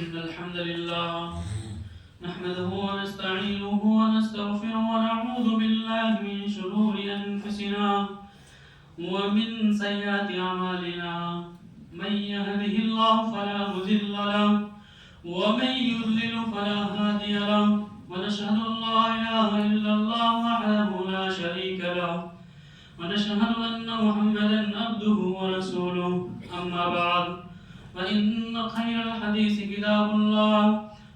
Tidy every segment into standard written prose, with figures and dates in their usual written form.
إن الحمد لله نحمده ونستعينه ونستغفره ونعوذ بالله من شرور أنفسنا ومن سيئات أعمالنا. من يهده الله فلا مضل له ومن يضلل فلا هادي له. ونشهد أن لا إله إلا الله وحده لا شريك له ونشهد أن محمدا عبده ورسوله. أما بعد فإن خير الحديث كتاب الله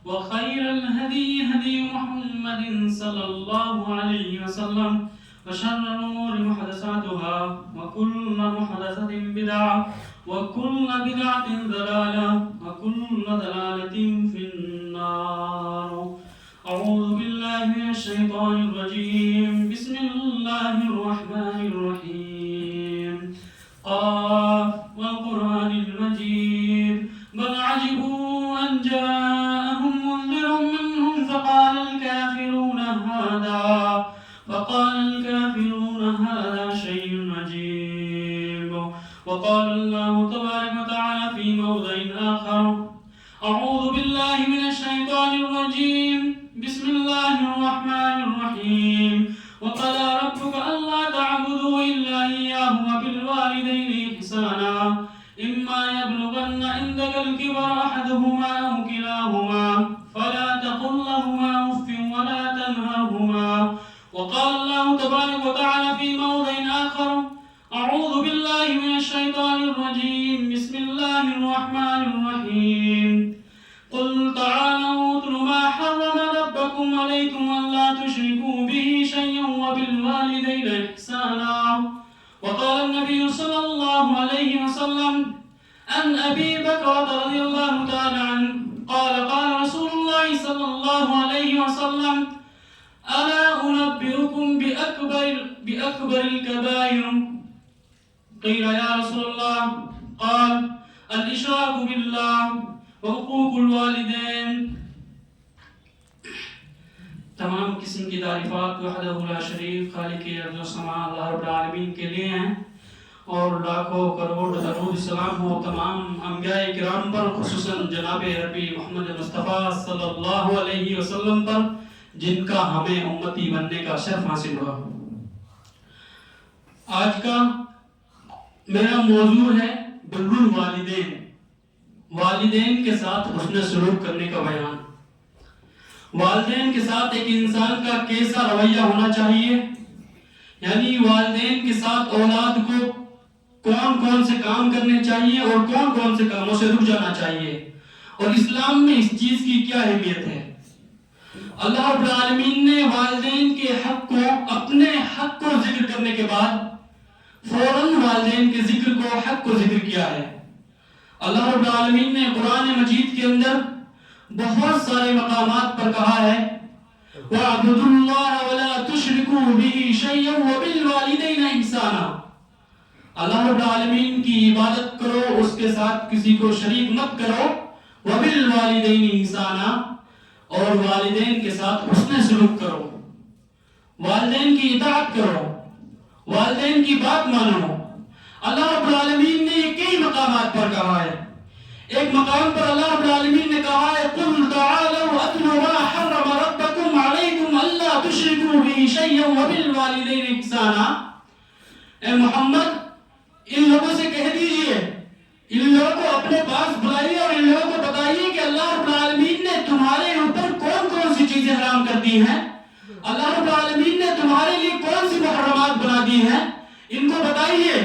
وخير الهدي هدي محمد صلى الله عليه وسلم وشر الأمور محدثاتها وكل محدثة بدعة وكل بدعة ضلالة وكل ضلالة في النار. أعوذ بالله من الشيطان الرجيم. بسم الله الرحمن الرحيم. قاف والقرآن المجيد. بل عجبوا أن جاءهم منذر منهم فقال الكافرون هذا شيء عجيب. وقال الله تبارك وتعالى في موضع آخر. أعوذ بالله من الشيطان الرجيم. بسم الله الرحمن الرحيم. وقضى ربك ألا تعبدوا إلا إياه وبالوالدين إحسانا إما يبلغن عندك الكبر أحدهما أو كلاهما فلا تقل لهما أف ولا تنهرهما. وقال الله تبارك وتعالى في موضع آخر. أعوذ بالله من الشيطان الرجيم. بسم الله الرحمن الرحيم. قل تعالوا اتل ما حرم ربكم عليكم ألا تشركوا به شيئا وبالوالدين إحسانا. وقال النبي صلى الله عليه وسلم عن أبي بكر رضي الله تعالى عنه قال قال رسول الله صلى الله عليه وسلم ألا أنبئكم بأكبر الكبائر؟ قيل يا رسول الله قال الإشراك بالله وحقوق الوالدين. تمام قسم کی تعریفات وحدہ لا شریف خالق ارض و سماء اللہ رب العالمین کے لیے ہیں، اور لاکھوں کروڑ درود سلام ہو تمام انبیاء کرام پر، خصوصاً جناب ربی محمد مصطفیٰ صلی اللہ علیہ وسلم پر، جن کا ہمیں امتی بننے کا شرف حاصل ہوا. آج کا میرا موضوع ہے بر الوالدین، والدین کے ساتھ حسن سلوک کرنے کا بیان. والدین کے ساتھ ایک انسان کا کیسا رویہ ہونا چاہیے، یعنی والدین کے ساتھ اولاد کو کون کون سے کام کرنے چاہیے اور کون کون سے کاموں سے رک جانا چاہیے، اور اسلام میں اس چیز کی کیا اہمیت ہے. اللہ رب العالمین نے والدین کے حق کو، اپنے حق کو ذکر کرنے کے بعد فوراً والدین کے ذکر کو، حق کو ذکر کیا ہے. اللہ رب العالمین نے قرآن مجید کے اندر بہت سارے مقامات پر کہا ہے وَاعْبُدُوا اللَّهَ وَلَا تُشْرِكُوا بِهِ شَيْئًا وَبِالْوَالِدَيْنِ إِحْسَانًا. اللہ رب العالمین کی عبادت کرو، اس کے ساتھ کسی کو شریک مت کرو. وَبِالْوَالِدَيْنِ إِحْسَانًا، اور والدین کے ساتھ حسن سلوک کرو، والدین کی اطاعت کرو، والدین کی بات مانو. اللہ رب العالمین نے یہ کئی مقامات پر کہا ہے. ایک مقام پر اللہ رب العالمین نے کہا ہے قُلْ تَعَالَوْا أَتْلُ مَا حَرَّمَ رَبَّكُمْ عَلَيْكُمْ أَلَّا تُشْرِكُوا بِهِ شَيْئًا وَبِالْوَالِدَيْنِ إِحْسَانًا. اے محمد ان لوگوں سے کہہ دیجئے، ان لوگوں کو اپنے پاس بلائیے اور ان لوگوں کو بتائیے کہ اللہ رب العالمین نے تمہارے اوپر کون کون سی چیزیں حرام کر دی ہیں، اللہ رب العالمین نے تمہارے لیے کون سی محرمات بنا دی ہیں، ان کو بتائیے.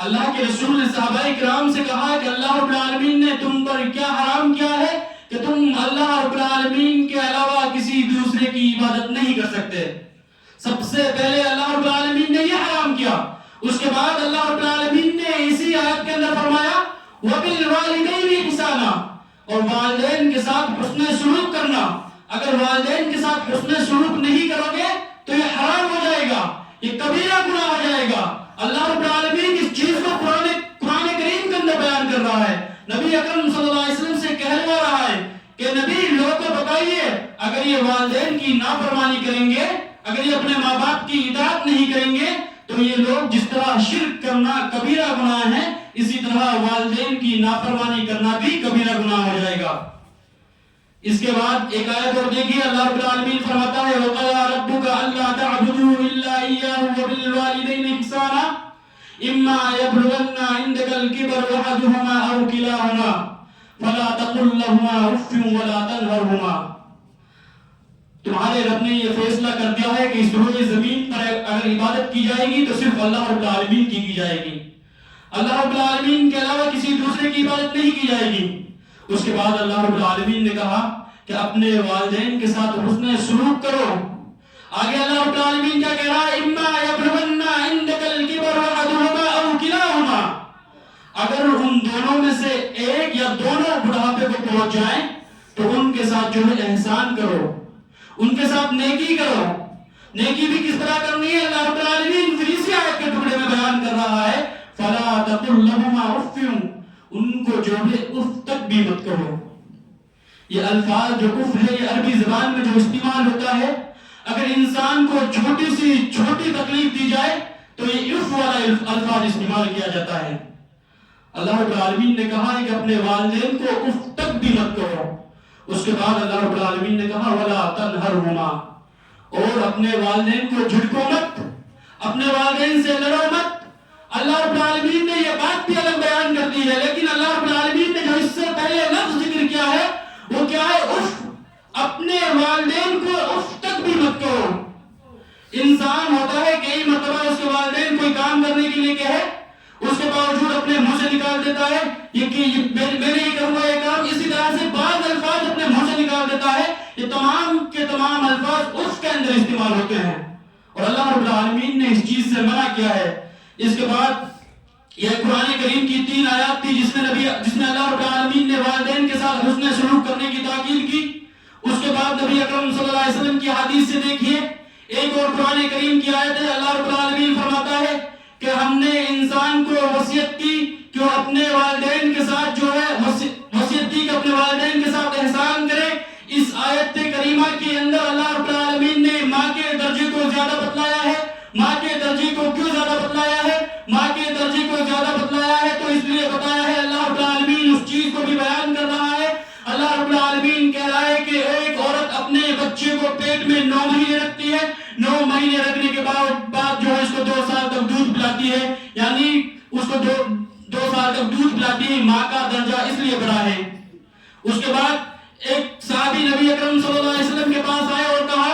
اللہ کے رسول نے صحابہ کرام سے کہا کہ اللہ رب العالمین نے تم پر کیا حرام کیا ہے کہ تم اللہ رب العالمین کے علاوہ کسی دوسرے کی عبادت نہیں کر سکتے. سب سے پہلے اللہ رب العالمین نے یہ حرام کیا. اس کے بعد اللہ رب العالمین نے اسی آیت کے اندر فرمایا وَبِالْوَالِدَيْنِ إِحْسَانًا، اور والدین کے ساتھ حسن سلوک کرنا. اگر والدین کے ساتھ حسن سلوک نہیں کرو گے تو یہ حرام ہو جائے گا، یہ کبیرہ گناہ ہو جائے گا. اللہ رب العالمین اس چیز کو قرآن کریم کے اندر بیان کر رہا ہے. نبی اکرم صلی اللہ علیہ وسلم سے کہلوا رہا ہے کہ نبی لوگوں کو بتائیے اگر یہ والدین کی نافرمانی کریں گے، اگر یہ اپنے ماں باپ کی اطاعت نہیں کریں گے تو یہ لوگ جس طرح شرک کرنا کبیرہ گناہ ہے، اسی طرح والدین کی نافرمانی کرنا بھی کبیرہ گناہ ہو جائے گا. اس کے بعد ایک آیت اور دیکھیے، اللہ رب العالمین فرماتا ہے وَقَضَىٰ رَبُّكَ أَلَّا تَعْبُدُوا إِلَّا إِيَّاهُ وَبِالْوَالِدَيْنِ إِحْسَانًا إِمَّا يَبْلُغَنَّ عِندَكَ الْكِبَرَ أَحَدُهُمَا أَوْ كِلَاهُمَا فَلَا تَقُل لَّهُمَا أُفٍّ وَلَا تَنْهَرْهُمَا۔ تمہارے رب نے یہ فیصلہ کر دیا ہے کہ اس روئے زمین پر اگر عبادت کی جائے گی تو صرف اللہ رب العالمین کی جائے گی، اللہ رب العالمین کے علاوہ کسی دوسرے کی عبادت نہیں کی جائے گی۔ اس کے بعد اللہ رب العالمین نے کہا کہ اپنے والدین کے ساتھ حسن سلوک کرو۔ آگے اللہ رب العالمین کیا کہہ رہا ہے؟ اِمَّا يَبْلُغَنَّ عِندَكَ الْكِبَرَ أَحَدُهُمَا أَوْ كِلَاهُمَا، اگر ان دونوں میں سے ایک یا دونوں بڑھاپے کو پہنچ جائیں تو ان کے ساتھ جو ہے احسان کرو، ان کے ساتھ نیکی کرو۔ نیکی بھی کس طرح کرنی ہے اللہ رب العالمین پھر اسی آیت کے ٹکڑے میں بیان کر رہا ہے، فَلَا تَقُل لَّهُمَا أُفٍّ، ان کو جو ہے اف تک بھی مت کرو۔ یہ الفاظ جو اف ہے یہ عربی زبان میں جو استعمال ہوتا ہے، اگر انسان کو چھوٹی سی چھوٹی تکلیف دی جائے تو یہ اف والا الفاظ استعمال کیا جاتا ہے۔ اللہ رب العالمین نے کہا ہے کہ اپنے والدین کو اف تک بھی مت کرو۔ اس کے بعد اللہ رب العالمین نے کہا وَلَا تَنْهَرْهُمَا، اور اپنے والدین کو جھڑکو مت، اپنے والدین سے لڑو مت۔ اللہ رب العالمین نے یہ بات بھی الگ بیان کر دی ہے، لیکن اللہ رب العالمین نے جو اس سے پہلے لفظ ذکر کیا ہے وہ کیا ہے؟ اف۔ اپنے والدین کو اف تک بھی مت کرو۔ انسان ہوتا ہے کئی مرتبہ اس کے والدین کوئی کام کرنے کے لیے کہے، اس کے باوجود اپنے منہ سے نکال دیتا ہے میں نہیں کروں گا یہ کام، اسی طرح سے بعض الفاظ اپنے منہ سے نکال دیتا ہے۔ یہ تمام کے تمام الفاظ اف کے اندر استعمال ہوتے ہیں، اور اللہ رب العالمین نے اس چیز سے منع کیا ہے۔ اس کے بعد یہ قرآن کریم کی 3 آیات تھی جس میں اللہ رب العالمین نے والدین کے ساتھ حسن سلوک کرنے کی تاکید کی۔ اس کے بعد نبی اکرم صلی اللہ علیہ وسلم کی حدیث سے دیکھیے ایک اور قرآن کریم کی آیت ہے، اللہ رب العالمین فرماتا ہے کہ ہم نے انسان کو وصیت کی کہ وہ اپنے والدین کے ساتھ جو ہے وصیت کی کہ اپنے والدین کے ساتھ احسان کرے۔ اس آیت کریمہ کے اندر اللہ رب العالمین نے ماں کے درجے کو زیادہ بتلایا ہے۔ ماں کے درجے کو کیوں زیادہ بتلایا ہے؟ ماں کے درجے کو زیادہ بتلایا ہے تو اس لیے بتایا ہے، اللہ رب العالمین اس چیز کو بھی بیان کر رہا ہے۔ اللہ رب العالمین کہہ رہا ہے کہ ایک عورت اپنے بچے کو پیٹ میں 9 مہینے رکھتی ہے، 9 مہینے رکھنے کے بعد جو ہے اس کو 2 سال تک دودھ پلاتی ہے، یعنی اس کو 2 سال تک دودھ پلاتی ہے۔ ماں کا درجہ اس لیے بڑا ہے۔ اس کے بعد ایک صحابی نبی اکرم صلی اللہ علیہ وسلم کے پاس آئے اور کہا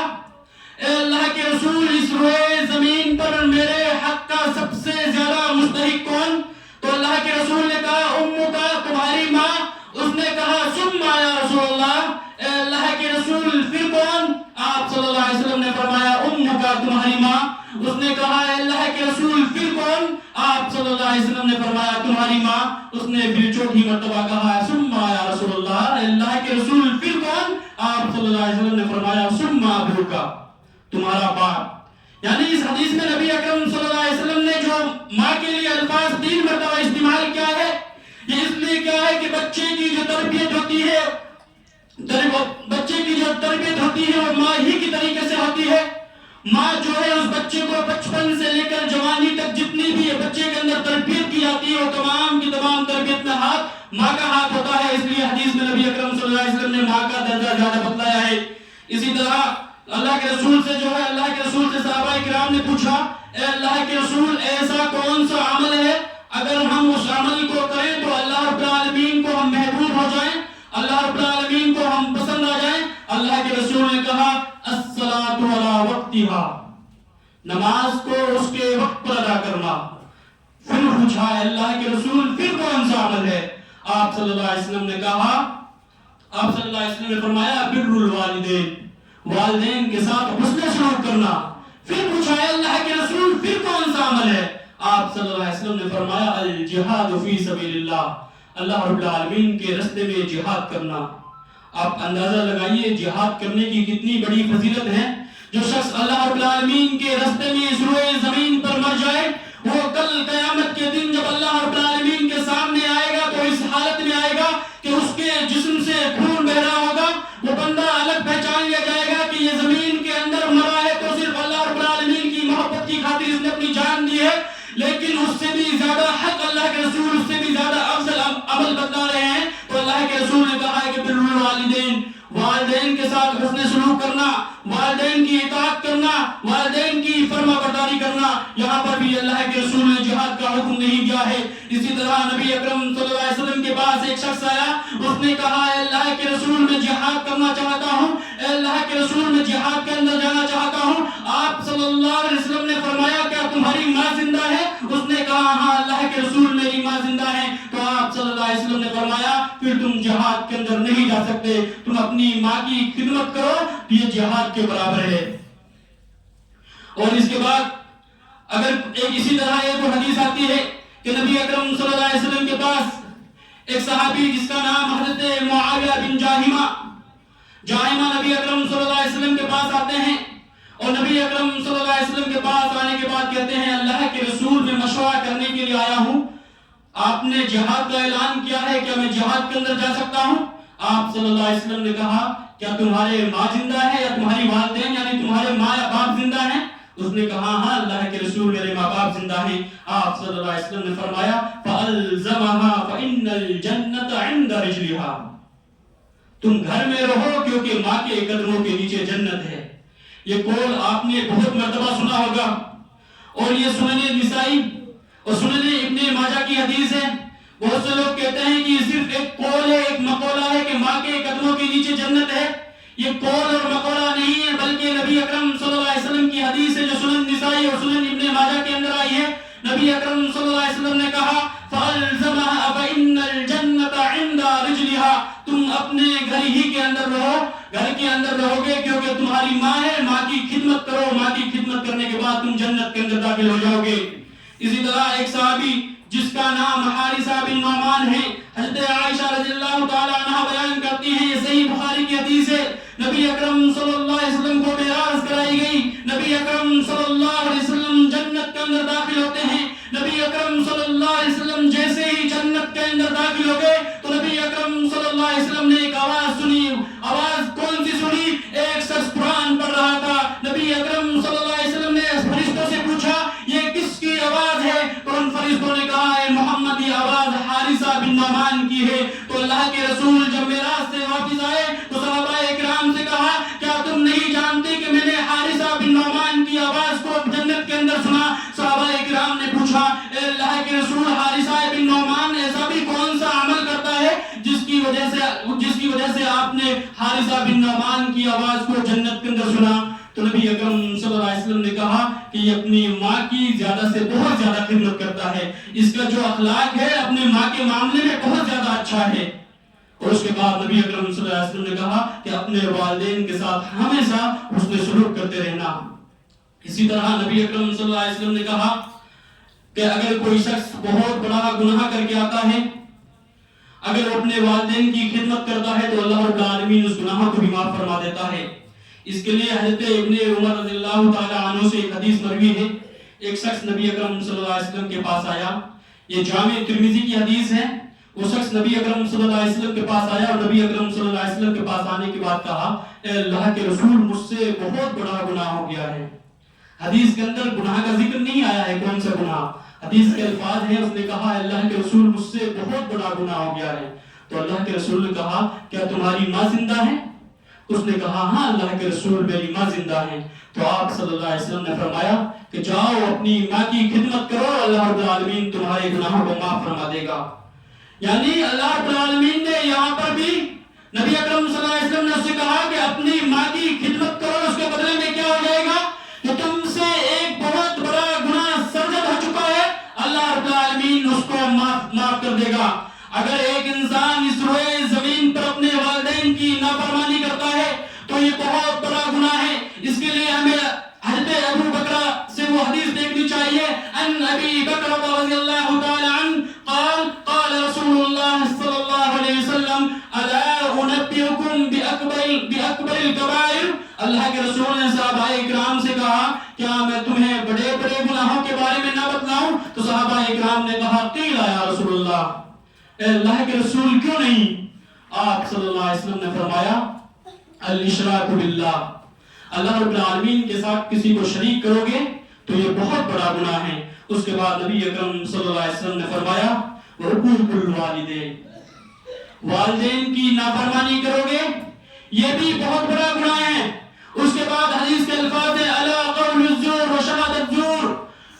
اے اللہ کے رسول، اس روئے زمین پر میرے حق کا سب سے زیادہ مستحق کون؟ تو اللہ کے رسول نے کہا امک، تمہاری ماں۔ اس نے کہا ثم یا رسول اللہ، اے اللہ کے رسول پھر کون؟ آپ صلی اللہ علیہ وسلم نے فرمایا امک، تمہاری ماں۔ اس نے کہا اے اللہ کے رسول پھر کون؟ آپ صلی اللہ علیہ وسلم نے فرمایا تمہاری ماں۔ اس نے پھر چوتھی مرتبہ کہا ثم یا رسول اللہ، اے اللہ کے رسول پھر کون؟ آپ صلی اللہ علیہ وسلم نے فرمایا ثم ابوک، تمہارا باپ۔ یعنی اس حدیث میں نبی اکرم صلی اللہ علیہ وسلم نے جو ماں کے لیے الفاظ 3 مرتبہ استعمال کیا ہے، یہ اس لیے کیا ہے کہ بچے کی جو تربیت ہوتی ہے وہ ماں ہی کی طریقے سے ہوتی ہے۔ ماں جو ہے اس بچے کو بچپن سے لے کر جوانی تک جتنی بھی بچے کے اندر تربیت کی جاتی ہے وہ تمام کی تمام تربیت میں ہاتھ ماں کا ہاتھ ہوتا ہے۔ اس لیے حدیث میں نبی اکرم صلی اللہ علیہ وسلم نے ماں کا درجہ زیادہ بتلایا ہے۔ اسی طرح اللہ کے رسول سے صحابہ کرام نے پوچھا اے اللہ کے رسول، ایسا کون سا عمل ہے اگر ہم اس عمل کو کریں تو اللہ رب العالمین کو ہم محبوب ہو جائیں، اللہ رب العالمین کو ہم پسند آ جائیں؟ اللہ کے رسول نے کہا الصلاۃ علی وقتہا، نماز کو اس کے وقت پر ادا کرنا۔ پھر پوچھا اللہ کے رسول پھر کون سا عمل ہے؟ آپ صلی اللہ علیہ وسلم نے فرمایا بر الوالدین، والدین کے ساتھ حسن سلوک کرنا۔ پھر پوچھا اللہ کے رسول پھر کون سا عمل ہے؟ آپ صلی اللہ علیہ وسلم نے فرمایا الجہاد فی سبیل اللہ، اللہ رب العالمین کے راستے میں جہاد کرنا۔ آپ اندازہ لگائیے جہاد کرنے کی کتنی بڑی فضیلت ہے۔ جو شخص اللہ رب العالمین کے راستے میں اس روئے زمین پر مر جائے، وہ کل قیامت کے دن جب اللہ رب العالمین کے سامنے آئے گا تو اس حالت میں آئے گا کہ اس کے جسم سے خون بہ رہا ہوگا۔ وہ بندہ الگ پہچان لیا جائے گا کہ یہ زمین کے اندر مرا ہے تو صرف اللہ رب العالمین کی محبت کی خاطر اس نے اپنی جان دی ہے، لیکن اس سے بھی زیادہ حق اللہ کے رسول اس سے بھی زیادہ افضل عمل بتا رہے ہیں۔ تو اللہ کے رسول نے کہا ہے کہ بر الوالدین، والدین کے ساتھ حسن سلوک کرنا، والدین کی اطاعت کرنا، والدین کی فرما برداری کرنا، یہاں پر بھی اللہ کے رسول نے جہاد کا حکم نہیں دیا ہے۔ اسی طرح نبی اکرم صلی اللہ علیہ وسلم کے پاس ایک شخص آیا، اس نے کہا اے اللہ کے رسول میں جہاد کرنا چاہتا ہوں، اے اللہ کے رسول میں جہاد کے اندر جانا چاہتا ہوں۔ آپ صلی اللہ علیہ وسلم نے فرمایا کیا تمہاری ماں زندہ ہے؟ اس نے کہا ہاں اللہ کے رسول میری ماں زندہ ہے۔ تو آپ صلی اللہ علیہ وسلم نے فرمایا پھر تم جہاد کے اندر نہیں جا سکتے، تم اپنی ماں کی خدمت کرو، یہ جہاد کے برابر ہے۔ اور اس کے بعد اگر ایک اسی طرح ایک حدیث آتی ہے کہ نبی اکرم صلی اللہ علیہ وسلم کے پاس ایک صحابی جس کا نام حضرت معاویہ بن جاہمہ نبی اکرم صلی اللہ علیہ وسلم کے پاس آتے ہیں، اور نبی اکرم صلی اللہ علیہ وسلم کے پاس آنے کے بعد کہتے ہیں اللہ کے رسول میں مشورہ کرنے کے لیے آیا ہوں، آپ نے جہاد کا اعلان کیا ہے، کیا میں جہاد کے اندر جا سکتا ہوں؟ آپ صلی اللہ علیہ وسلم نے کہا کیا تمہارے ماں زندہ ہے یا تمہاری والدین یعنی تمہارے ماں یا باپ زندہ ہیں؟ اس نے کہا ہاں اللہ کے رسول میرے ماں باپ زندہ ہیں۔ آپ صلی اللہ علیہ وسلم نے فرمایا فَأَلْزَمَهَا فَإِنَّ الْجَنَّةَ عِنْدَ رِجْلِهَا، تم گھر میں رہو کیونکہ ماں کے قدموں کے نیچے جنت ہے۔ یہ قول آپ نے بہت مرتبہ سنا ہوگا، اور یہ سنن نسائی اور سنن ابن ماجہ کی حدیث ہے۔ بہت سے لوگ کہتے ہیں کہ یہ صرف ایک قول ہے، ایک مقولہ ہے کہ ماں کے قدموں کے نیچے جنت ہے۔ یہ قول اور مقولہ نہیں ہے بلکہ نبی اکرم صلی اللہ علیہ وسلم کی حدیث ہے جو سنن نسائی اور سنن ابن ماجہ کے اندر آئی ہے۔ نبی اکرم صلی اللہ علیہ وسلم نے کہا فَأَلْزَمَهَا فَإِنَّ الْجَنَّةَ عِنْدَ رِجْلِهَا، تم اپنے گھر ہی کے اندر رہو، گھر کے اندر رہو گے کیونکہ تمہاری ماں ہے، ماں کی خدمت کرو، ماں کی خدمت کرنے کے بعد تم جنت کے اندر داخل ہو جاؤ گے۔ اسی طرح ایک صحابی جس کا نام حارثہ بن نعمان ہے، حضرت عائشہ رضی اللہ تعالی عنہ بیان کرتی ہیں، یہ صحیح بخاری کی حدیث ہے، نبی اکرم صلی اللہ علیہ وسلم کو معراج کرائی گئی، نبی اکرم صلی اللہ علیہ وسلم جنت کے اندر داخل ہوتے ہیں، نبی اکرم صلی اللہ علیہ وسلم جیسے ہی جنت کے اندر داخل ہو گئے تو نبی اکرم صلی اللہ علیہ وسلم نے ایک آواز سنی۔ آواز کون سی سنی؟ ایک شخص قرآن پڑھ رہا تھا۔ نبی اکرم صلی اللہ علیہ وسلم نے فرشتوں سے پوچھا یہ کس کی آواز ہے؟ تو ان فرشتوں نے کہا اے محمد یہ آواز حارثہ بن نعمان کی ہے۔ تو اللہ کے رسول جب معراج سے واپس آئے تو صحابہ اکرام سے کہا کیا تم نہیں جانتے کہ میں نے حارثہ بن نعمان کی آواز کو جنت کے اندر سنا؟ صحابہ اکرام نے پوچھا اے اللہ کے رسول حارثہ بن نعمان ایسا بھی کون سا عمل کرتا ہے جس کی وجہ سے آپ نے حارثہ بن نعمان کی آواز کو جنت کے اندر سنا؟ تو نبی اکرم صلی اللہ علیہ وسلم نے کہا کہ یہ اپنی ماں کی زیادہ سے بہت زیادہ خدمت کرتا ہے، اس کا جو اخلاق ہے اپنے ماں کے معاملے میں بہت زیادہ اچھا ہے۔ اور اس کے بعد نبی اکرم صلی اللہ علیہ وسلم نے کہا کہ اپنے والدین کے ساتھ ہمیشہ حسن سلوک کرتے رہنا۔ اسی طرح نبی اکرم صلی اللہ علیہ وسلم نے کہا کہ اگر کوئی شخص بہت بڑا گناہ کر کے آتا ہے، اگر وہ اپنے والدین کی خدمت کرتا ہے تو اللہ رب العالمین اس گناہ کو بھی معاف فرما دیتا ہے۔ اس کے لیے حضرت ابن عمر رضی اللہ تعالی عنہ سے ایک حدیث مروی ہے، ایک شخص نبی اکرم صلی اللہ علیہ وسلم کے پاس آیا، یہ جامع ترمذی کی حدیث ہے۔ وہ شخص نبی اکرم صلی اللہ علیہ وسلم کے پاس آیا اور نبی اکرم صلی اللہ علیہ وسلم کے پاس آنے کے بعد کہا اے اللہ کے رسول مجھ سے بہت بڑا گناہ ہو گیا ہے۔ حدیث کے اندر گناہ کا ذکر نہیں آیا ہے کون سا گناہ، حدیث کے الفاظ ہیں، اس نے کہا اللہ کے رسول مجھ سے بہت بڑا گناہ ہو گیا ہے۔ تو اللہ کے رسول نے کہا کیا تمہاری ماں زندہ ہے؟ اس نے کہا ہاں اللہ کے رسول میری ماں زندہ ہے۔ تو آپ صلی اللہ علیہ وسلم نے فرمایا کہ جاؤ اپنی ماں کی خدمت کرو، اللہ رب العالمین تمہارے گناہوں کو معاف فرما دے گا۔ یعنی اللہ رب العالمین نے یہاں پر بھی نبی اکرم صلی اللہ علیہ وسلم نے اس سے کہا کہ اپنی ماں کی خدمت کرو، اس کے بدلے میں کیا ہو جائے گا کہ تم سے ایک بہت بڑا گناہ سرزد ہو چکا ہے، اللہ رب العالمین اس کو معاف کر دے گا۔ اگر ایک انسان اس روئے زمین پر اپنے والدین کی نافرمانی کرتا ہے تو یہ بہت بڑا گناہ ہے۔ اس کے لیے ہمیں حضرت ابو بکر سے وہ حدیث دیکھنی چاہیے، ان ابی بکر رضی اللہ تعالی عنہ قال قال رسول اللہ صلی اللہ علیہ وسلم الا انبئکم باکبر الکبائر، اللہ کے رسول نے صحابہ اکرام سے کہا کیا میں تمہیں بڑے بڑے گناہوں کے بارے میں نہ بتلاؤں؟ تو صحابہ اکرام نے کہا قیل یا رسول اللہ، اے اللہ کے رسول کیوں نہیں؟ آپ صلی اللہ علیہ وسلم نے فرمایا الاشراک باللہ، اللہ رب العالمین کے ساتھ کسی کو شریک کرو گے تو یہ بہت بڑا گناہ ہے۔ اس کے بعد نبی اکرم صلی اللہ علیہ وسلم نے فرمایا وعقوق الوالدین، والدین کی نافرمانی کرو گے یہ بھی بہت بڑا گناہ ہے۔ اس کے بعد حدیث کے الفاظ ہیں الا قول الزور و شہادت زور،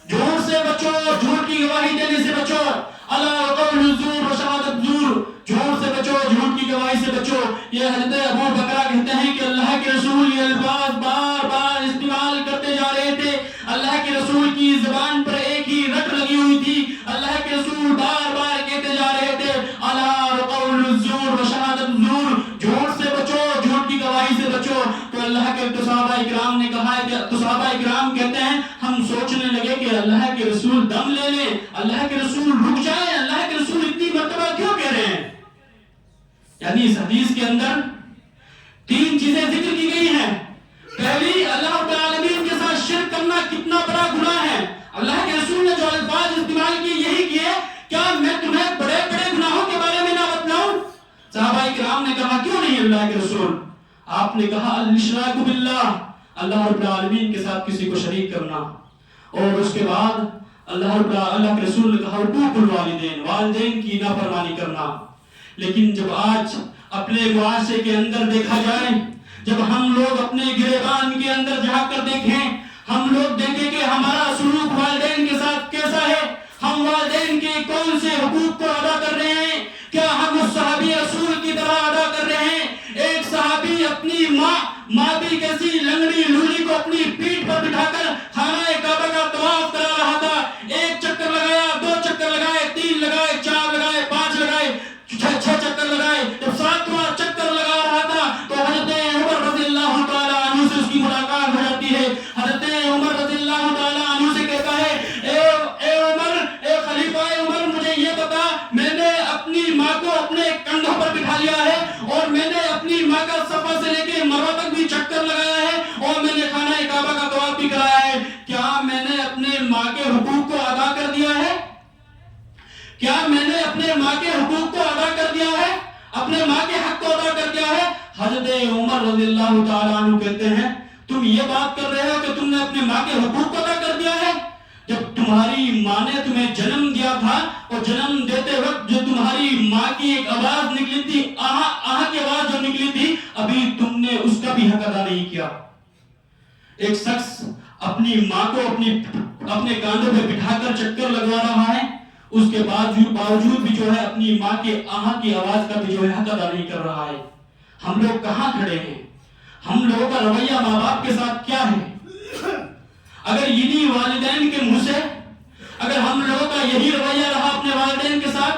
جھوٹ سے بچو، جھوٹ کی گواہی دینے سے بچو۔ الا قول الزور و شہادت زور، جھوٹ سے بچو، جھوٹ کی گواہی سے بچو۔ یہ حضرت ابو بکرہ کہتے ہیں کہ اللہ کے رسول یہ الفاظ بار بار استعمال کرتے جا رہے تھے۔ اللہ کے رسول کی زبان پر ایک ہی رٹ لگی ہوئی تھی، اللہ کے رسول بار بار کہتے جا رہے تھے الا قول الزور و شہادت زور، جھوٹ سے بچو، جھوٹ کی گواہی سے بچو۔ تو اللہ کے صحابہ کرام نے کہا ہے کہ صحابہ کرام کہتے ہیں ہم سوچنے لگے کہ اللہ کے رسول دم لے لیں، اللہ کے رسول رک جائیں، اللہ کے رسول اتنی مرتبہ کیوں کہہ رہے ہیں؟ یعنی اس حدیث کے اندر 3 چیزیں ذکر کی گئی ہیں۔ پہلی، اللہ رب العالمین کے ساتھ شرک کرنا کتنا بڑا گناہ ہے۔ اللہ کے رسول نے جو الفاظ استعمال کیے یہی کیے، کیا میں تمہیں بڑے بڑے گناہوں کے بارے میں نہ بتلاؤں؟ صحابہ کرام نے کہا کیوں نہیں اللہ کے رسول؟ آپ نے کہا الاشراک باللہ، اللہ رب العالمین کے ساتھ کسی کو شریک کرنا، اور اس کے بعد اللہ کے رسول نے کہا حقوق الوالدین، والدین کی نافرمانی کرنا۔ لیکن جب آج اپنے معاشرے کے اندر دیکھا جائے، جب ہم لوگ اپنے گریبان کے اندر جا کر دیکھیں، ہم لوگ دیکھیں کہ ہمارا سلوک والدین کے ساتھ کیسا ہے، ہم والدین کے کون سے حقوق کو ادا کر رہے ہیں، کیا ہم اس صحابی رسول کی طرح ادا کر رہے ہیں؟ ایک صحابی اپنی ماں بھی کیسی لنگڑی لولی کو اپنی پیٹھ پر بٹھا کر خانہ کعبہ کا طواف کرا رہا تھا۔ 1 چکر لگایا، 2 چکر لگائے، 3 لگائے، 4 لگائے، 5 لگائے، 6 چکر لگائے۔ جب 7واں چکر لگا رہا تھا تو حضرت عمر رضی اللہ تعالیٰ عنہ سے اس کی ملاقات ہو جاتی ہے۔ حضرت عمر رضی اللہ تعالیٰ عنہ سے کہتا ہے اے عمر، اے خلیفہ عمر، مجھے یہ بتا، میں نے اپنی ماں کو اپنے کندھوں پر بٹھا لیا ہے، اور میں نے اپنی ماں کا صفا سے لے کے مروہ تک بھی چکر لگایا ہے، اور میں نے خانہ کعبہ کا طواف بھی کرایا ہے۔ کیا میں نے اپنے ماں کے حقوق کو ادا کر دیا ہے؟ کیا میں نے اپنے ماں کے حقوق کو ادا کر دیا ہے؟ اپنے ماں کے حق کو ادا کر دیا ہے؟ حضرت عمر رضی اللہ تعالیٰ عنہ کہتے ہیں تم یہ بات کر رہے ہو کہ تم نے اپنے ماں کے حقوق کو ادا کر دیا ہے؟ جب تمہاری ماں نے تمہیں جنم دیا تھا، اور جنم دیتے وقت جو تمہاری ماں کی ایک آواز نکلی تھی، آہ کی آواز جو نکلی تھی، ابھی تم نے اس کا بھی حق ادا نہیں کیا۔ ایک شخص اپنی ماں کو اپنے کاندھوں پہ بٹھا کر چکر لگوا رہا ہے، اس کے باوجود بھی جو ہے اپنی ماں کے آہ کی آواز کا بھی جو ہے حق ادا نہیں کر رہا ہے۔ ہم لوگ کہاں کھڑے ہیں؟ ہم لوگوں کا رویہ ماں باپ کے ساتھ کیا ہے؟ اگر انہی والدین کے منہ سے اگر ہم لوگوں کا یہی رویہ رہا اپنے والدین کے ساتھ،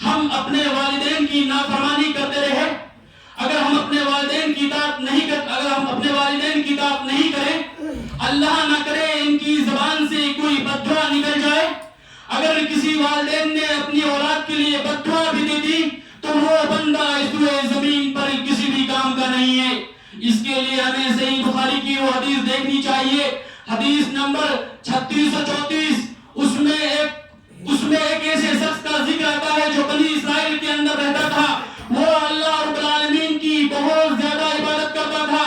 ہم اپنے والدین کی نافرمانی کرتے رہے، اگر ہم اپنے والدین کی اطاعت نہیں کریں، اللہ نہ کرے ان کی زبان سے کوئی بد دعا نکل جائے، اگر کسی والدین نے اپنی اولاد کے لیے بد دعا بھی دے دی تو وہ بندہ اس زمین پر کسی بھی کام کا نہیں ہے۔ اس کے لیے ہمیں صحیح بخاری کی وہ حدیث دیکھنی چاہیے، حدیث نمبر 3634۔ اس میں ایک ایسے شخص کا ذکر آتا ہے جو بنی اسرائیل کے اندر رہتا تھا، وہ اللہ رب العالمین کی بہت زیادہ عبادت کرتا تھا،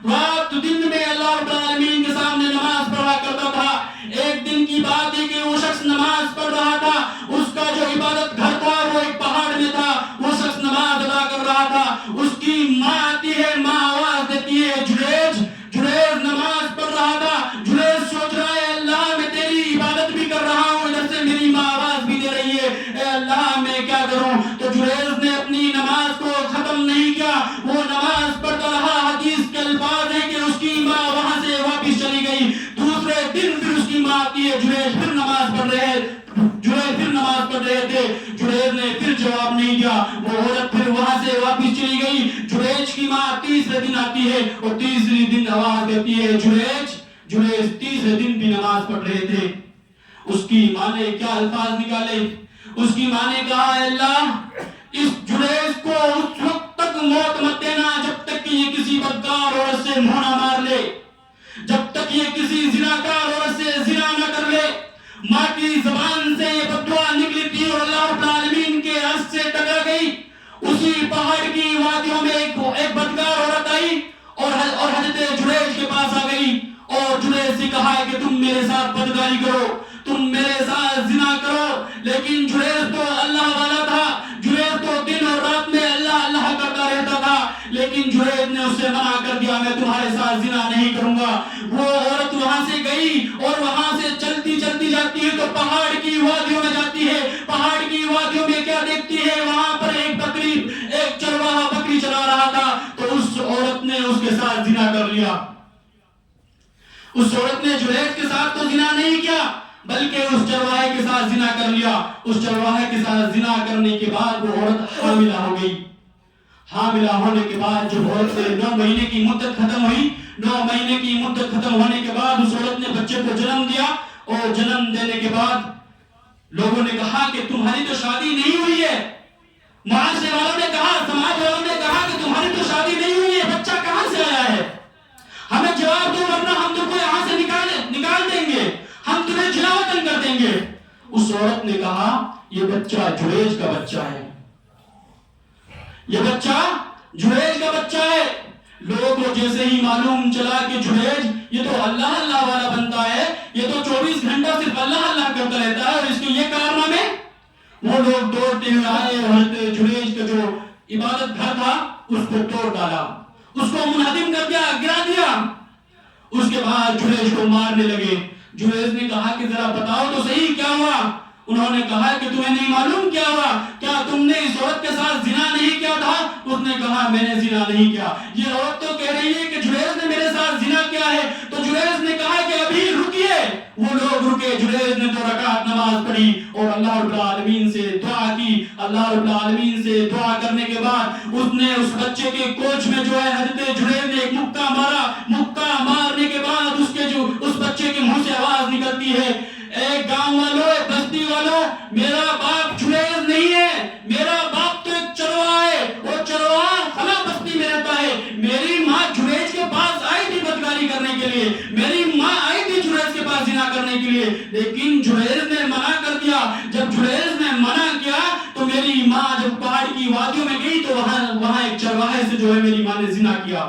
رات دن میں اللہ رب العالمین کے سامنے نماز پڑھا کرتا تھا۔ ایک دن کی بات ہے کہ وہ شخص نماز پڑھ رہا تھا، اس کا جو عبادت گھر تھا وہ ایک پہاڑ میں تھا، وہ شخص نماز ادا کر رہا تھا، اس کی ماں آتی ہے، ماں آواز دیتی ہے جریج جریج، نماز پڑھ رہا تھا، جریج سوچ رہا ہے اللہ میں تیری عبادت بھی کر رہا ہوں، ادھر سے میری ماں آواز بھی دے رہی ہے، اے اللہ میں کیا کروں؟ تو جریج نے اپنی نماز کو ختم نہیں کیا، وہ نماز پڑھتا رہا۔ حدیث کے الفاظ ہیں کہ اس کی ماں وہاں سے واپس چلی گئی، دوسرے دن پھر اس کی ماں آتی ہے، جریج پھر نماز پڑھ رہے تھے، جریج نے پھر جواب نہیں دیا، وہ عورت پھر وہاں سے واپس چلی گئی۔ جریج کی ماں تیسرے دن آتی ہے اور تیسری دن آواز دیتی ہے جریج تیسرے دن بھی نماز پڑھ رہے تھے۔ اس کی ماں نے کیا الفاظ نکالے؟ اس کی ماں نے کہا اے اللہ اس جریج کو اس وقت تک موت مت دینا جب تک کہ یہ کسی بدکار عورت سے منہ نہ مار لے، جب تک یہ کسی زناکار عورت سے زنا نہ کر لے۔ ماں کی زبان سے یہ بددعا نکلی تھی اور اللہ رب العالمین کے عرش سے ٹکرا گئی۔ اسی پہاڑ کی وادیوں میں ایک بدکار عورت آئی اور حضرت جریج کے پاس آ گئی اور جریج سے کہا کہ تم میرے ساتھ بدکاری کرو، تم میرے ساتھ زنا کرو۔ لیکن جریج تو اللہ والا تھا، جریج تو دن اور رات میں اللہ اللہ کرتا رہتا تھا، لیکن جریج نے اور وہاں سے چلتی چلتی جاتی ہے تو پہاڑ کی وادیوں میں جاتی ہے. پہاڑ کی وادیوں میں کیا دیکھتی ہے؟ وہاں پر ایک چرواہا بکری چلا رہا تھا. تو اس عورت نے اس کے ساتھ زنا کر لیا. اس عورت نے جریج کے ساتھ تو زنا نہیں کیا بلکہ اس چرواہے کے ساتھ زنا کر لیا. اس چرواہے کے ساتھ زنا کرنے کے بعد وہ عورت حاملہ ہو گئی. حاملہ ہونے کے بعد جب عورت سے 9 مہینے کی مدت ختم ہوئی، 9 مہینے کی مدت ختم ہونے کے بعد اس عورت نے بچے کو جنم دیا. اور جنم دینے کے بعد لوگوں نے کہا کہ تمہاری تو شادی نہیں ہوئی ہے. معاشرے والوں نے کہا، سماج والوں نے کہا کہ تمہاری تو شادی نہیں ہوئی ہے، بچہ کہاں سے آیا ہے؟ ہمیں جواب دو ورنہ ہم تم کو یہاں سے نکال دیں گے، ہم تمہیں جلا وطن کر دیں گے. اس عورت نے کہا یہ بچہ جریج کا بچہ ہے، یہ بچہ جریج کا بچہ ہے. لوگوں کو جیسے ہی معلوم چلا کہ جریج یہ تو اللہ اللہ والا بنتا ہے، یہ تو 24 گھنٹہ صرف اللہ اللہ کرتا رہتا ہے اور اس کے یہ کارنامے، وہ لوگ دوڑتے ہوئے آئے اور حضرت جریج کا جو عبادت گھر تھا اس کو توڑ ڈالا، اس کو منہدم کر دیا، گرا دیا. اس کے بعد جریج کو مارنے لگے. جریج نے کہا کہ ذرا بتاؤ تو صحیح کیا ہوا. انہوں نے کہا کہ تمہیں نہیں معلوم کیا ہوا؟ کیا تم نے اس عورت کے ساتھ زنا نہیں کیا تھا؟ اس نے کہا میں نے زنا نہیں کیا. یہ عورت تو کہہ رہی ہے کہ جریج نے میرے ساتھ زنا کیا ہے. تو جریج نے کہا کہ ابھی رکیے. وہ لوگ رکے. جریج نے 2 رکعت نماز پڑھی اور اللہ رب العالمین سے دعا کی. اللہ رب العالمین سے دعا کرنے کے بعد اس نے اس بچے کے کوچ میں جو ہے حضرت جریج نے ایک مکہ مارا. مکہ مارنے کے بعد اس بچے کے منہ سے آواز نکلتی ہے، اے گاؤں والوں، بستی والوں، میرا باپ جریج نہیں ہے، میرا باپ تو ایک چرواہا ہے. وہ چرواہا فلاں بستی میں رہتا ہے. میری ماں جریج کے پاس آئی تھی بدکاری کرنے کے لیے، میری ماں آئی تھی جریج کے پاس زنا کرنے کے لیے، لیکن جریج نے منع کر دیا. جب جریج نے منع کیا تو میری ماں جب پہاڑ کی وادیوں میں گئی تو وہاں ایک چرواہے سے جو ہے میری ماں نے زنا کیا.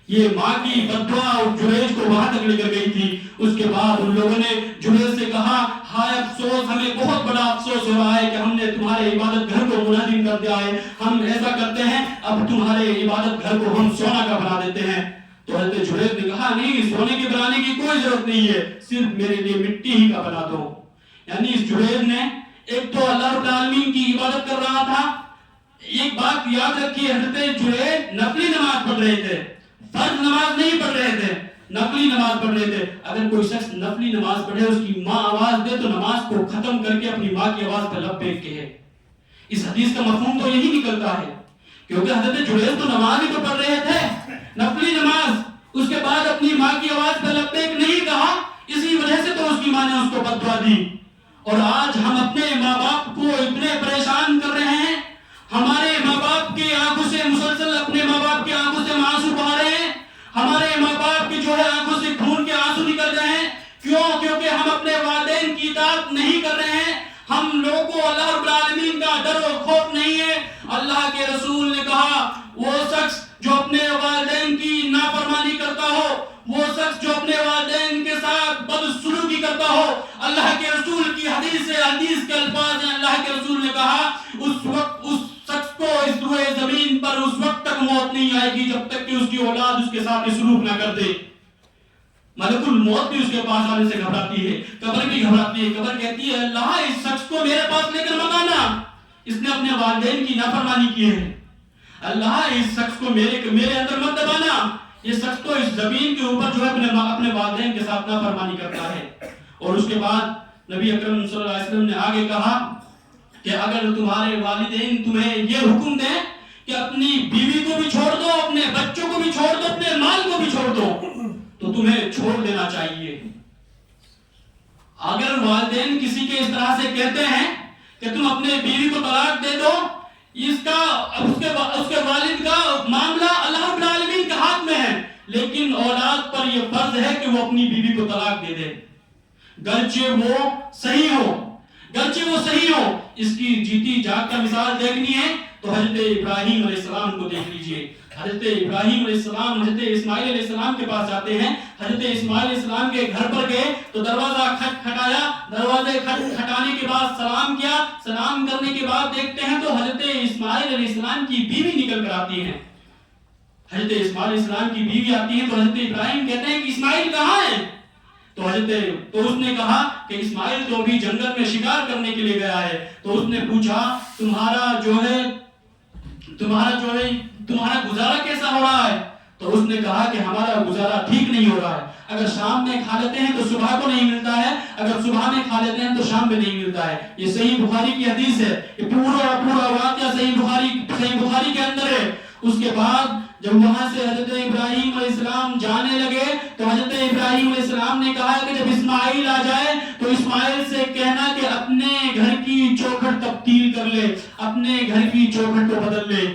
یہ ماں کی بددعا اور جریج کو وہاں تک لے کر گئی تھی. اس کے بعد ان لوگوں نے جریج سے کہا ہائے افسوس، ہمیں بہت بڑا افسوس ہو رہا ہے کہ ہم نے تمہارے عبادت گھر کو منہدم کر دیا ہے. ہم ایسا کرتے ہیں اب تمہارے عبادت گھر کو ہم سونا کا بنا دیتے ہیں. تو حضرت جریج نے کہا نہیں، سونے کے بنانے کی کوئی ضرورت نہیں ہے، صرف میرے لیے مٹی ہی کا بنا دو. یعنی اس جریج نے ایک تو اللہ رب العالمین کی عبادت کر رہا تھا. ایک بات یاد رکھیے، حضرت جریج نفلی نماز پڑھ رہے تھے، فرض نماز نہیں پڑھ رہے تھے، نفلی نماز پڑھ رہے تھے. اگر کوئی شخص نفلی نماز پڑھے، اس کی ماں آواز دے تو نماز کو ختم کر کے اپنی ماں کی آواز پر لبیک کہے. اس حدیث کا مفہوم تو یہی نکلتا ہے، کیونکہ حضرت جریج تو نماز ہی تو پڑھ رہے تھے، نفلی نماز. اس کے بعد اپنی ماں کی آواز پر لبیک نہیں کہا، اسی وجہ سے تو اس کی ماں نے اس کو بد دعا دی. اور آج ہم اپنے ماں باپ کو اتنے پریشان کر رہے ہیں، ہمارے ماں باپ کی آنکھوں سے مسلسل اپنے ماں باپ کی آنکھوں سے آنسو بہا رہے ہیں، ہمارے ماں باپ کی جو ہے آنکھوں سے خون کے آنسو نکل رہے ہیں. کیوں؟ کیونکہ ہم اپنے والدین کی اطاعت نہیں کر رہے ہیں. ہم لوگوں کو اللہ رب العالمین کا ڈر و خوف نہیں ہے. اللہ کے رسول نے کہا وہ شخص جو اپنے والدین کی نافرمانی کرتا ہو، وہ شخص جو اپنے والدین کے ساتھ بدسلوکی کرتا ہو، اللہ کے رسول کی حدیث کے الفاظ ہیں. اللہ کے رسول نے کہا اس وقت اس شخص کو اس روئے زمین پر اس وقت تک موت نہیں آئے گی جب تک کہ اس کی اولاد اس کے ساتھ سلوک نہ کر دے. ملک الموت بھی اس کے پاس آنے سے گھبراتی ہے، قبر بھی گھبراتی ہے. قبر کہتی ہے اللہ اس شخص کو میرے پاس لے کر مت آنا، اس نے اپنے والدین کی نافرمانی کی ہے. اللہ اس شخص کو میرے اندر مت دبانا، یہ شخص تو اس زمین کے اوپر جو ہے اپنے والدین کے ساتھ نافرمانی کرتا ہے. اور اس کے بعد نبی اکرم صلی اللہ علیہ وسلم نے آگے کہا کہ اگر تمہارے والدین تمہیں یہ حکم دیں کہ اپنی بیوی کو بھی چھوڑ دو، اپنے بچوں کو بھی چھوڑ دو، اپنے مال کو بھی چھوڑ دو، تو تمہیں چھوڑ دینا چاہیے. اگر والدین کسی کے اس طرح سے کہتے ہیں کہ تم اپنے بیوی کو طلاق دے دو، اس کے والد کا معاملہ اللہ رب العالمین کے ہاتھ میں ہے، لیکن اولاد پر یہ فرض ہے کہ وہ اپنی بیوی کو طلاق دے دے، گرچہ وہ صحیح ہو. اس کی جیتی جاگتا مثال دیکھنی ہے تو حضرت ابراہیم علیہ السلام کو دیکھ لیجئے. حضرت ابراہیم علیہ السلام حضرت اسماعیل علیہ السلام کے پاس جاتے ہیں. حضرت اسماعیل علیہ السلام کے گھر پر گئے تو دروازہ کھٹکھٹایا، دروازے کھٹکھٹانے کے بعد سلام کیا. سلام کرنے کے بعد دیکھتے ہیں تو حضرت اسماعیل علیہ السلام کی بیوی نکل کر آتی ہیں. حضرت اسماعیل علیہ السلام کی بیوی آتی ہے تو حضرت ابراہیم کہتے ہیں کہ اسماعیل کہاں ہے؟ تو اس نے کہا کہ اسماعیل تو بھی جنگل میں شکار کرنے کے لیے گیا ہے. تو اس نے پوچھا تمہارا گزارا کیسا ہو رہا ہے؟ تو اس نے کہا کہ ہمارا گزارا ٹھیک نہیں ہو رہا ہے. اگر شام میں کھا لیتے ہیں تو صبح کو نہیں ملتا ہے, اگر صبح میں کھا لیتے ہیں تو شام میں نہیں ملتا ہے. یہ صحیح بخاری کی حدیث ہے. یہ پورا واقعہ صحیح بخاری کے اندر ہے. اس کے بعد جب وہاں سے حضرت ابراہیم علیہ السلام جانے لگے تو حضرت ابراہیم علیہ السلام نے کہا کہ جب اسماعیل آ جائے تو اسماعیل سے کہنا کہ اپنے گھر کی چوکھٹ تبدیل کر لے, اپنے گھر کی چوکھٹ کو بدل لے.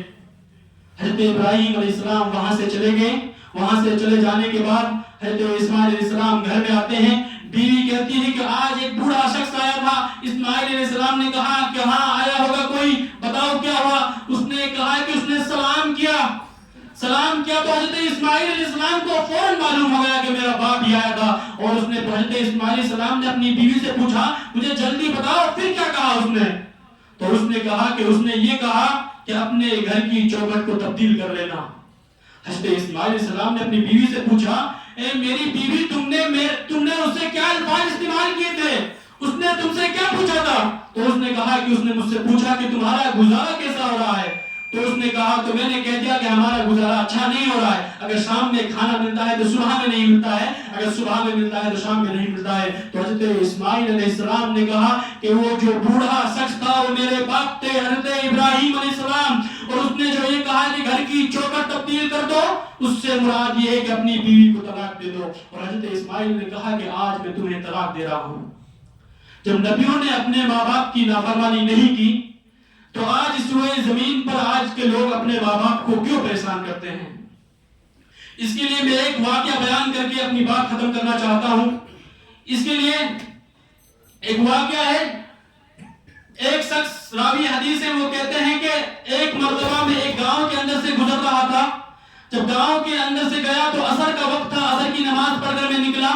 حضرت ابراہیم علیہ السلام وہاں سے چلے گئے. وہاں سے چلے جانے کے بعد حضرت اسماعیل علیہ السلام گھر میں آتے ہیں. بیوی کہتی ہے کہ آج ایک بوڑھا شخص آیا تھا. اسماعیل علیہ السلام نے کہا کہ ہاں آیا ہوگا کوئی, بتاؤ کیا ہوا. اس نے کہا کہ اس نے سلام کیا تو حضرت اسماعیل علیہ السلام کو فوراً معلوم ہو گیا کہ میرا باپ ہی آیا تھا. اور اس نے حضرت اسماعیل علیہ السلام نے اپنی بیوی سے پوچھا مجھے جلدی بتاؤ پھر کیا کہا اس نے. تو اس نے کہا کہ اس نے یہ کہا کہ اپنے گھر کی چوکھٹ کو تبدیل کر لینا. حضرت اسماعیل علیہ السلام نے اپنی بیوی سے پوچھا اے میری بیوی تم نے اس سے کیا الفاظ استعمال کیے تھے, اس نے تم سے کیا پوچھا تھا؟ تو اس نے کہا کہ اس نے مجھ سے پوچھا کہ تمہارا گزارا کیسا ہو رہا ہے. تو اس نے کہا تو میں نے کہہ دیا کہ ہمارا گزارا اچھا نہیں ہو رہا ہے. اگر شام میں کھانا ملتا ہے تو صبح میں نہیں ملتا ہے, اگر صبح میں ملتا ہے تو شام میں نہیں ملتا ہے. تو حضرت اسماعیل علیہ السلام نے کہا کہ وہ جو بوڑھا شخص تھا وہ میرے باپ تھے حضرت ابراہیم علیہ السلام, اور اس نے جو یہ کہا کہ گھر کی چوکھٹ تبدیل کر دو, اس سے مراد یہ ہے کہ اپنی بیوی کو طلاق دے دو. اور حضرت اسماعیل نے کہا کہ آج میں تمہیں طلاق دے رہا ہوں. جب نبیوں نے اپنے ماں باپ کی نافرمانی نہیں کی تو آج اس روئے زمین پر آج کے لوگ اپنے ماں باپ کو کیوں پریشان کرتے ہیں؟ اس کے لیے میں ایک واقعہ بیان کر کے اپنی بات ختم کرنا چاہتا ہوں. اس کے لیے ایک واقعہ ہے. ایک شخص راوی حدیث ہے, وہ کہتے ہیں کہ ایک مرتبہ میں ایک گاؤں کے اندر سے گزر رہا تھا. جب گاؤں کے اندر سے گیا تو عصر کا وقت تھا. عصر کی نماز پڑھ کر میں نکلا.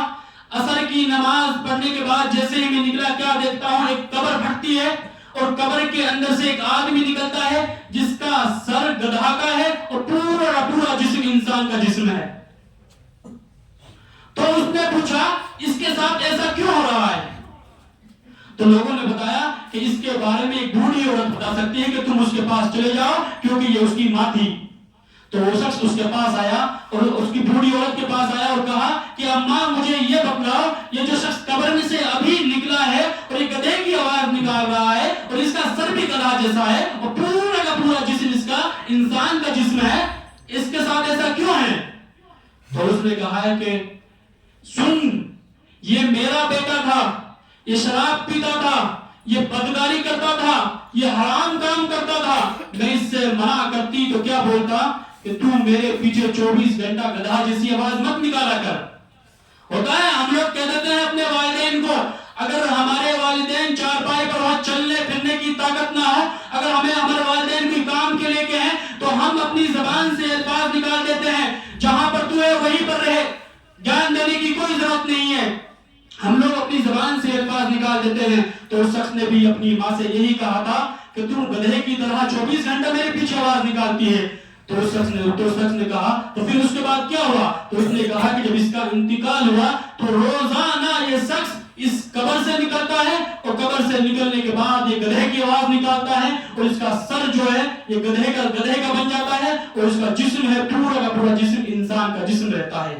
عصر کی نماز پڑھنے کے بعد جیسے ہی میں نکلا کیا دیکھتا ہوں, ایک قبر پھٹتی ہے اور قبر کے اندر سے ایک آدمی نکلتا ہے جس کا سر گدھا کا ہے اور پورا جسم انسان کا جسم ہے. تو اس نے پوچھا اس کے ساتھ ایسا کیوں ہو رہا ہے؟ تو لوگوں نے بتایا کہ اس کے بارے میں ایک بوڑھی عورت بتا سکتی ہے کہ تم اس کے پاس چلے جاؤ کیونکہ یہ اس کی ماں تھی. تو وہ شخص اس کے پاس آیا اور اس کی بوڑھی عورت کے پاس آیا اور کہا کہ اماں مجھے یہ بتلاؤ, یہ جو شخص قبر میں سے ابھی نکلا ہے اور ایک گدھے کی آواز نکال رہا ہے اور اس کا سر بھی گدھا جیسا ہے اور پورا کا پورا جسم اس کا انسان کا جسم ہے, اس کے ساتھ ایسا کیوں ہے؟ تو اس نے کہا ہے کہ سن, یہ میرا بیٹا تھا, یہ شراب پیتا تھا, یہ بدکاری کرتا تھا, یہ حرام کام کرتا تھا. میں اس سے منع کرتی تو کیا بولتا کہ تو میرے پیچھے 24 گھنٹہ گدھا جیسی آواز مت نکالا کر. ہوتا ہے ہم لوگ کہہ دیتے ہیں اپنے والدین کو, اگر ہمارے والدین چارپائی پر وہاں چلنے پھرنے کی طاقت نہ ہو, اگر ہمارے والدین کوئی کام کے لیے کہیں تو ہم اپنی زبان سے الفاظ نکال دیتے ہیں جہاں پر تو ہے وہیں پر رہے, جان دینے کی کوئی ضرورت نہیں ہے. ہم لوگ اپنی زبان سے الفاظ نکال دیتے ہیں. تو اس شخص نے بھی اپنی ماں سے یہی کہا تھا کہ تم گدھے کی طرح 24 گھنٹہ میرے پیچھے آواز نکالتی ہے. تو اس شخص نے کہا تو پھر اس کے بعد کیا ہوا؟ تو اس نے کہا کہ جب اس کا انتقال ہوا تو روزانہ یہ شخص اس قبر سے نکلتا ہے اور قبر سے نکلنے کے بعد یہ گدھے کی آواز نکالتا ہے اور اس کا سر جو ہے یہ گدھے کا بن جاتا ہے اور اس کا جسم ہے پورا کا پورا جسم انسان کا جسم رہتا ہے.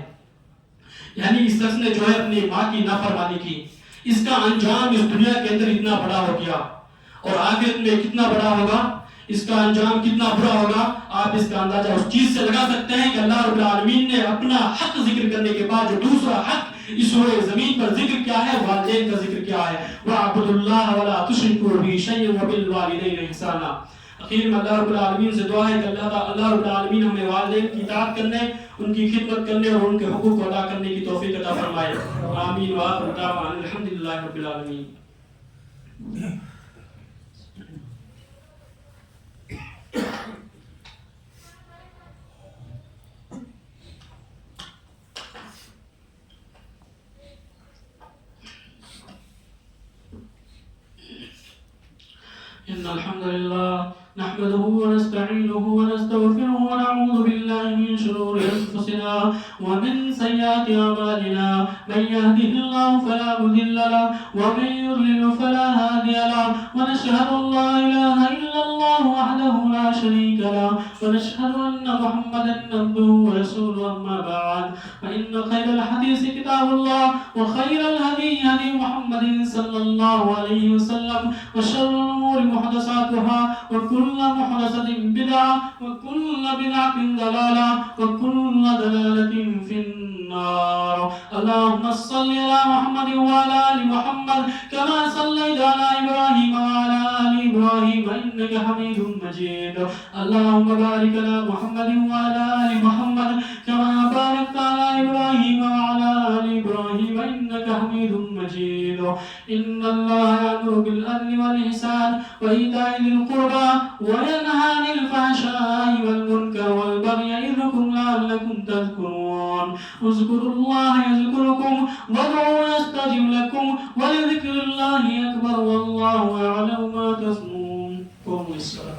یعنی اس شخص نے جو ہے اپنی ماں کی نافرمانی کی, اس کا انجام اس دنیا کے اندر اتنا بڑا ہو گیا اور آخرت میں کتنا بڑا ہوگا, اس کا انجام کتنا برا ہوگا. آپ اس کا اندازہ اس چیز سے لگا سکتے ہیں کہ اللہ رب العالمین نے اپنا حق ذکر کرنے کے بعد جو دوسرا حق اس روئے زمین پر ذکر کیا ہے, والدین کا ذکر کیا ہے. وَاعْبُدُوا اللَّهَ وَلَا تُشْرِكُوا بِهِ شَيْئًا وَبِالْوَالِدَيْنِ إِحْسَانًا. اخیر میں اللہ رب العالمین سے دعا ہے کہ اللہ رب العالمین ہمیں والدین کی اطاعت کرنے, ان کی خدمت کرنے اور ان کے حقوق کو ادا کرنے کی توفیق عطا فرمائے. آمین. وآخر دعوانا الحمدللہ رب العالمین. إن الحمد لله نحمده ونستعينه ونستغفره ونعوذ بالله من من شرور أنفسنا ومن سيئات أعمالنا من يهده الله فلا مضل له ومن يضلل فلا هادي له ونشهد أن لا إله إلا الله وحده لا شريك له ونشهد أن محمدا عبده ورسوله أما بعد فإن خير الحديث كتاب الله وخير الهدي هدي محمد صلى الله عليه وسلم وشر الأمور محدثاتها وكل محدثة بدعة وكل بدعة ضلالة وكل ضلالة في النار. اللهم صل على محمد وعلى آل محمد كما صليت على إبراهيم وعلى آل إبراهيم إنك حميد مجيد. اللهم بارك على محمد وعلى آل محمد كما باركت على إبراهيم وعلى آل إبراهيم إنك حميد مجيد. إن الله يأمر بالعدل والإحسان وإيتاء ذي القربى وينهى عن الفحشاء والمنكر والبغي يعظكم لعلكم تذكرون. اذكروا الله يذكركم وادعوه يستجب لكم ولذكر الله أكبر والله يعلم ما تصنعون. قوموا الصلاة.